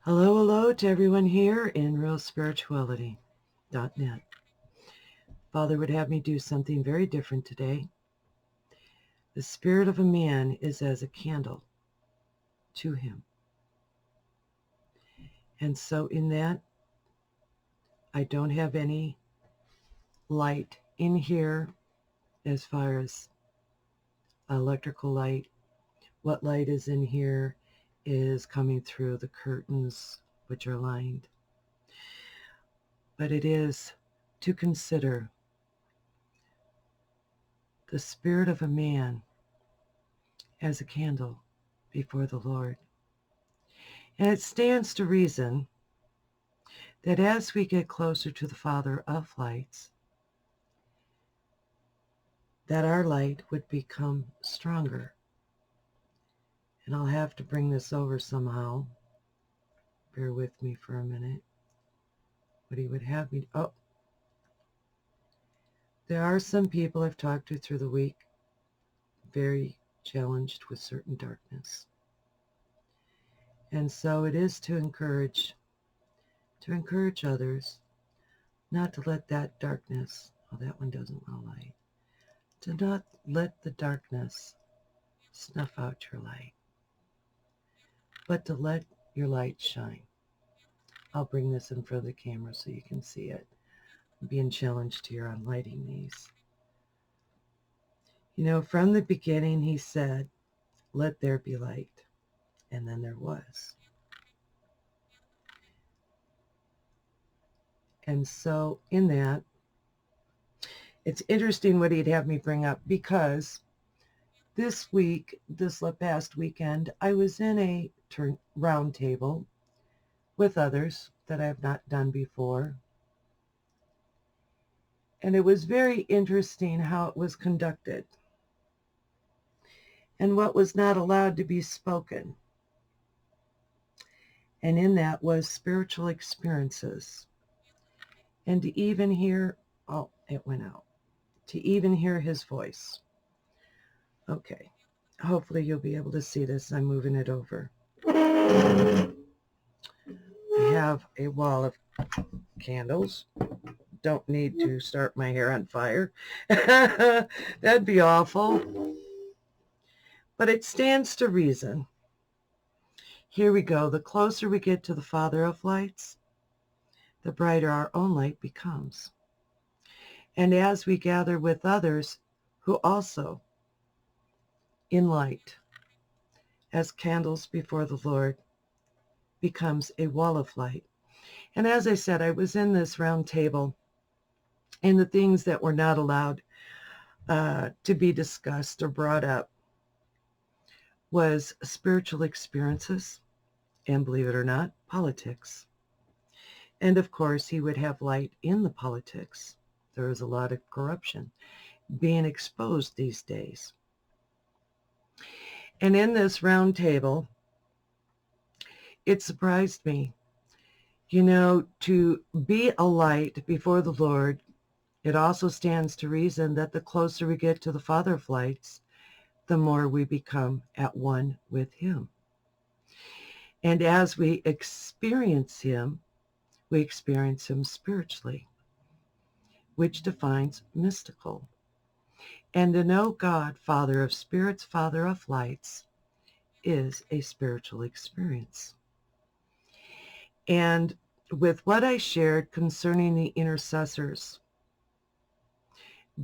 Hello, hello to everyone here in realspirituality.net. Father would have me do something very different today. The spirit of a man is as a candle to him. And so in that, I don't have any light in here as far as electrical light. What light is in here is coming through the curtains, which are lined. But it is to consider the spirit of a man as a candle before the Lord. And it stands to reason that as we get closer to the Father of lights, that our light would become stronger. And I'll have to bring this over somehow. Bear with me for a minute. What he would have me... Oh. There are some people I've talked to through the week very challenged with certain darkness. And so it is to encourage others not to let that darkness, oh, that one doesn't want light, to not let the darkness snuff out your light, but to let your light shine. I'll bring this in front of the camera so you can see it. I'm being challenged here on lighting these. You know, from the beginning, he said, let there be light. And then there was. And so in that, it's interesting what he'd have me bring up, because this week, this past weekend, I was in a round table with others that I have not done before. And it was very interesting how it was conducted and what was not allowed to be spoken. And in that was spiritual experiences. And to even hear, oh, it went out. To even hear his voice. Okay. Hopefully you'll be able to see this. I'm moving it over. I have a wall of candles. Don't need to start my hair on fire. That'd be awful. But it stands to reason. Here we go. The closer we get to the Father of lights, the brighter our own light becomes. And as we gather with others who also in light, as candles before the Lord, becomes a wall of light. And as I said, I was in this round table, and the things that were not allowed to be discussed or brought up was spiritual experiences, and believe it or not, politics. And of course, he would have light in the politics. There is a lot of corruption being exposed these days. And in this round table, it surprised me, you know, to be a light before the Lord. It also stands to reason that the closer we get to the Father of lights, the more we become at one with him. And as we experience him spiritually, which defines mystical. And to know God, Father of spirits, Father of lights, is a spiritual experience. And with what I shared concerning the intercessors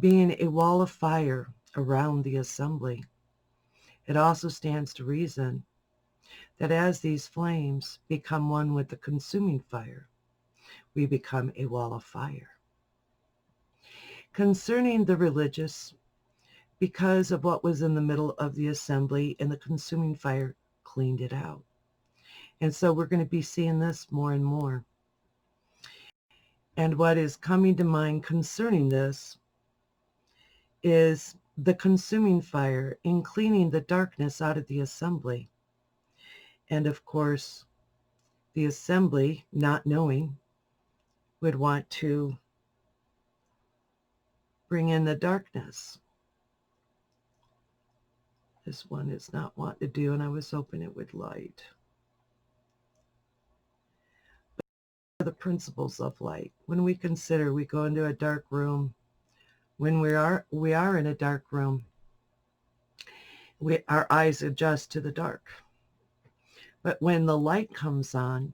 being a wall of fire around the assembly, it also stands to reason that as these flames become one with the consuming fire, we become a wall of fire. Concerning the religious, because of what was in the middle of the assembly, and the consuming fire cleaned it out. And so we're going to be seeing this more and more. And what is coming to mind concerning this is the consuming fire in cleaning the darkness out of the assembly. And of course, the assembly, not knowing, would want to bring in the darkness. This one is not wanting to do, and I was hoping it would light. the principles of light. When we consider we go into a dark room, when we are in a dark room, our eyes adjust to the dark. But when the light comes on,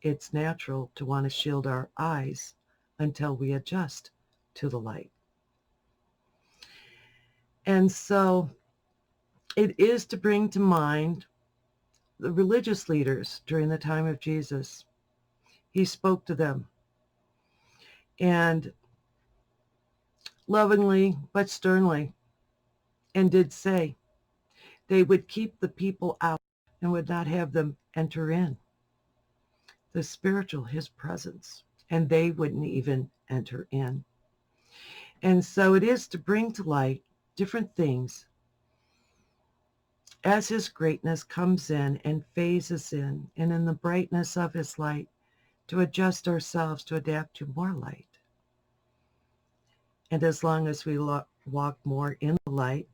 it's natural to want to shield our eyes until we adjust to the light. And so it is to bring to mind the religious leaders during the time of Jesus. He spoke to them, and lovingly but sternly, and did say they would keep the people out and would not have them enter in the spiritual, his presence, and they wouldn't even enter in. And so it is to bring to light different things as his greatness comes in and phases in, and in the brightness of his light, to adjust ourselves to adapt to more light. And as long as we walk more in the light,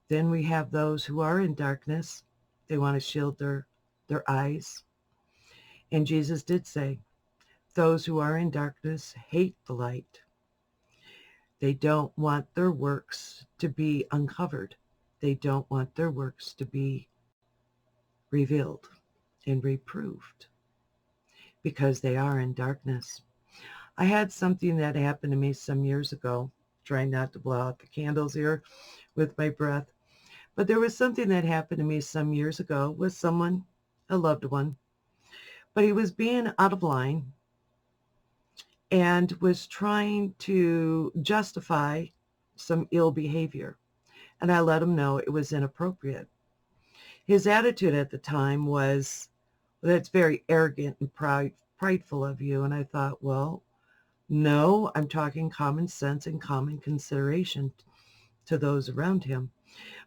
then we have those who are in darkness. They want to shield their eyes. And Jesus did say, those who are in darkness hate the light. They don't want their works to be uncovered. They don't want their works to be revealed and reproved because they are in darkness. I had something that happened to me some years ago, trying not to blow out the candles here with my breath. But there was something that happened to me some years ago with someone, a loved one, but he was being out of line and was trying to justify some ill behavior. And I let him know it was inappropriate. His attitude at the time was, that's very arrogant and prideful of you. And I thought, well, no, I'm talking common sense and common consideration to those around him.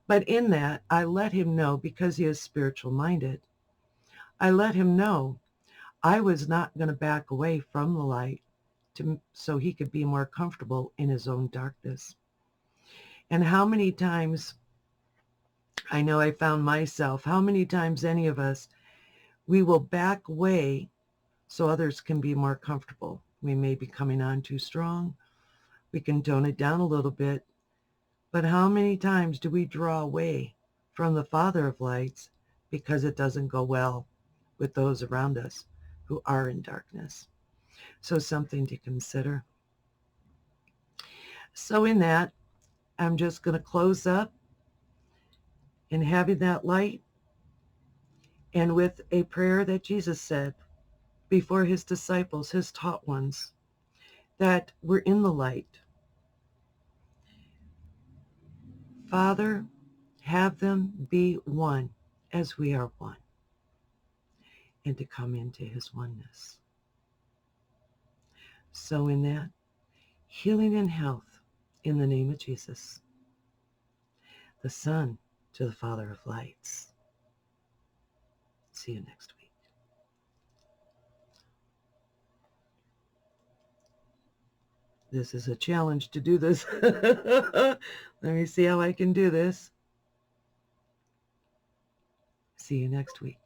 But in that, I let him know, because he is spiritual minded, I let him know I was not going to back away from the light so he could be more comfortable in his own darkness. And how many times, I know I found myself, how many times any of us, we will back away so others can be more comfortable. We may be coming on too strong. We can tone it down a little bit. But how many times do we draw away from the Father of lights because it doesn't go well with those around us who are in darkness? So something to consider. So in that, I'm just going to close up in having that light, and with a prayer that Jesus said before his disciples, his taught ones, that were in the light. Father, have them be one as we are one, and to come into his oneness. So in that, healing and health in the name of Jesus, the Son to the Father of lights. See you next week. This is a challenge to do this. Let me see how I can do this. See you next week.